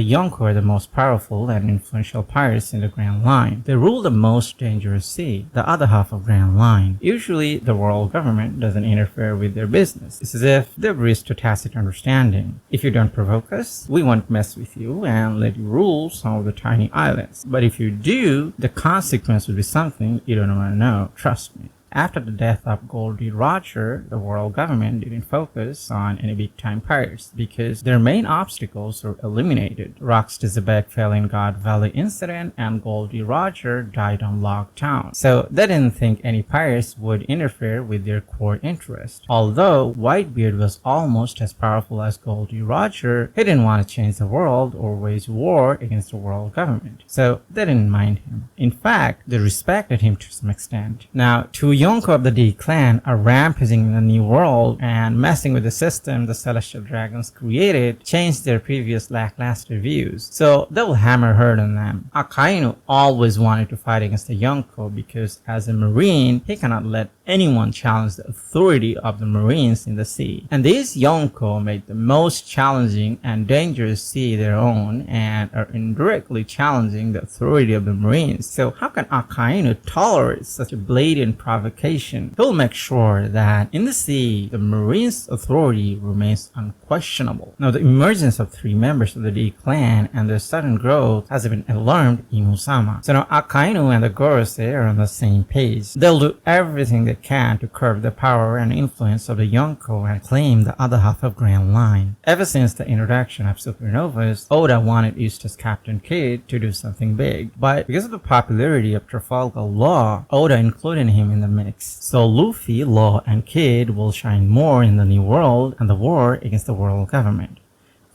Yonko are the most powerful and influential pirates in the Grand Line. They rule the most dangerous sea, the other half of Grand Line. Usually, the world government doesn't interfere with their business. It's as if they've reached a tacit understanding. If you don't provoke us, we won't mess with you and let you rule some of the tiny islands. But if you do, the consequence will be something you don't want to know. Trust me. After the death of Goldie Roger, the world government didn't focus on any big-time pirates because their main obstacles were eliminated. Rock's Tizabek fell in God Valley incident and Goldie Roger died on Log Town. So they didn't think any pirates would interfere with their core interest. Although Whitebeard was almost as powerful as Goldie Roger, he didn't want to change the world or wage war against the world government. So they didn't mind him. In fact, they respected him to some extent. Now, to Yonko of the D clan are rampaging in the new world and messing with the system the Celestial Dragons created, changed their previous lackluster views. So they will hammer hard on them. Akainu always wanted to fight against the Yonko because as a marine, he cannot let anyone challenge the authority of the marines in the sea. And these Yonko made the most challenging and dangerous sea their own and are indirectly challenging the authority of the marines. So how can Akainu tolerate such a blatant provocation? He'll make sure that in the sea, the Marines' authority remains unquestionable. Now, the emergence of 3 members of the D clan and their sudden growth has even alarmed Imusama. So now Akainu and the Gorosei are on the same page. They'll do everything they can to curb the power and influence of the Yonko and claim the other half of Grand Line. Ever since the introduction of Supernovas, Oda wanted Eustass Captain Kidd to do something big. But because of the popularity of Trafalgar Law, Oda included him in the mix. So Luffy, Law, and Kidd will shine more in the new world and the war against the world government.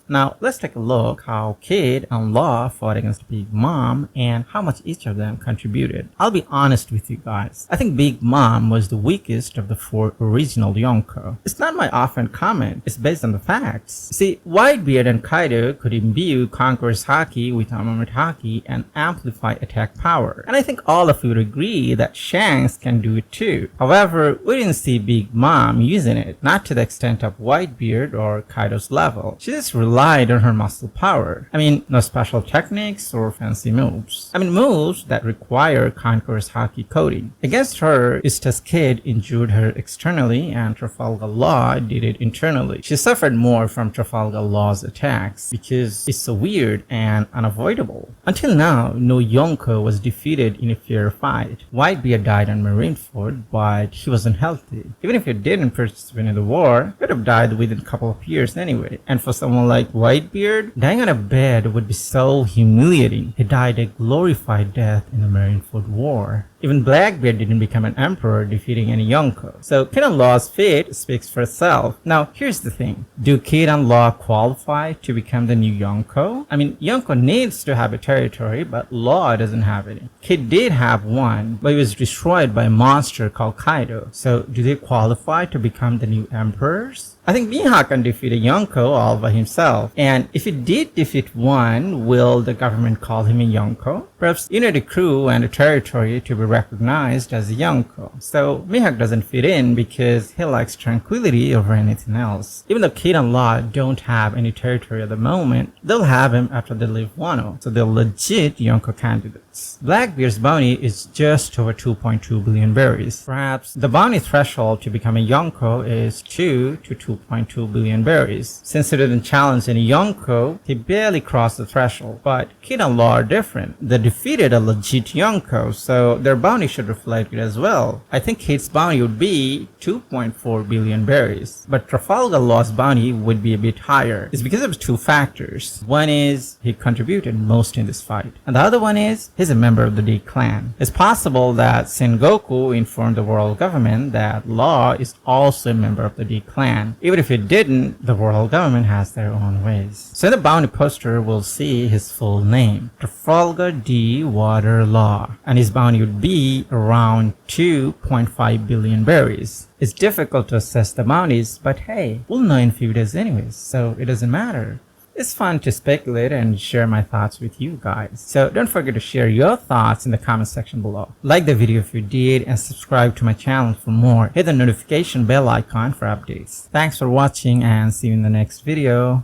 Now, let's take a look how Kidd and Law fought against Big Mom and how much each of them contributed. I'll be honest with you guys. I think Big Mom was the weakest of the 4 original Yonko. It's not my offhand comment, it's based on the facts. See, Whitebeard and Kaido could imbue Conqueror's Haki with Armament Haki and amplify attack power. And I think all of you would agree that Shanks can do it too. However, we didn't see Big Mom using it, not to the extent of Whitebeard or Kaido's level. She just relied on her muscle power. I mean, no special techniques or fancy moves. I mean, moves that require Conqueror's Haki coding. Against her, Eustass Kidd injured her externally and Trafalgar Law did it internally. She suffered more from Trafalgar Law's attacks because it's so weird and unavoidable. Until now, no Yonko was defeated in a fair fight. Whitebeard died on Marineford, but he wasn't healthy. Even if he didn't participate in the war, he would have died within a couple of years anyway. And for someone like Whitebeard, dying on a bed would be so humiliating. He died a glorified death in the Marineford War. Even Blackbeard didn't become an emperor defeating any Yonko. So Kidd and Law's fate speaks for itself. Now, here's the thing. Do Kidd and Law qualify to become the new Yonko? I mean, Yonko needs to have a territory, but Law doesn't have any. Kidd did have one, but he was destroyed by a monster called Kaido. So do they qualify to become the new emperors? I think Mihawk can defeat a Yonko all by himself. And if he did defeat one, will the government call him a Yonko? Perhaps you need a crew and a territory to be recognized as a Yonko. So Mihawk doesn't fit in because he likes tranquility over anything else. Even though Kidd and Law don't have any territory at the moment, they'll have him after they leave Wano. So they're legit Yonko candidates. Blackbeard's bounty is just over 2.2 billion berries. Perhaps the bounty threshold to become a Yonko is 2 to 2.2 billion berries. Since he didn't challenge any Yonko, he barely crossed the threshold. But Kidd and Law are different. They defeated a legit Yonko, so their bounty should reflect it as well. I think Kidd's bounty would be 2.4 billion berries. But Trafalgar Law's bounty would be a bit higher. It's because of 2 factors. One is he contributed most in this fight. And the other one is he's a member of the D clan. It's possible that Sengoku informed the world government that Law is also a member of the D clan. Even if it didn't, the world government has their own ways. So in the bounty poster, we'll see his full name, Trafalgar D. Water Law, and his bounty would be around 2.5 billion berries. It's difficult to assess the bounties, but hey, we'll know in a few days anyways, so it doesn't matter. It's fun to speculate and share my thoughts with you guys. So don't forget to share your thoughts in the comment section below. Like the video if you did and subscribe to my channel for more. Hit the notification bell icon for updates. Thanks for watching and see you in the next video.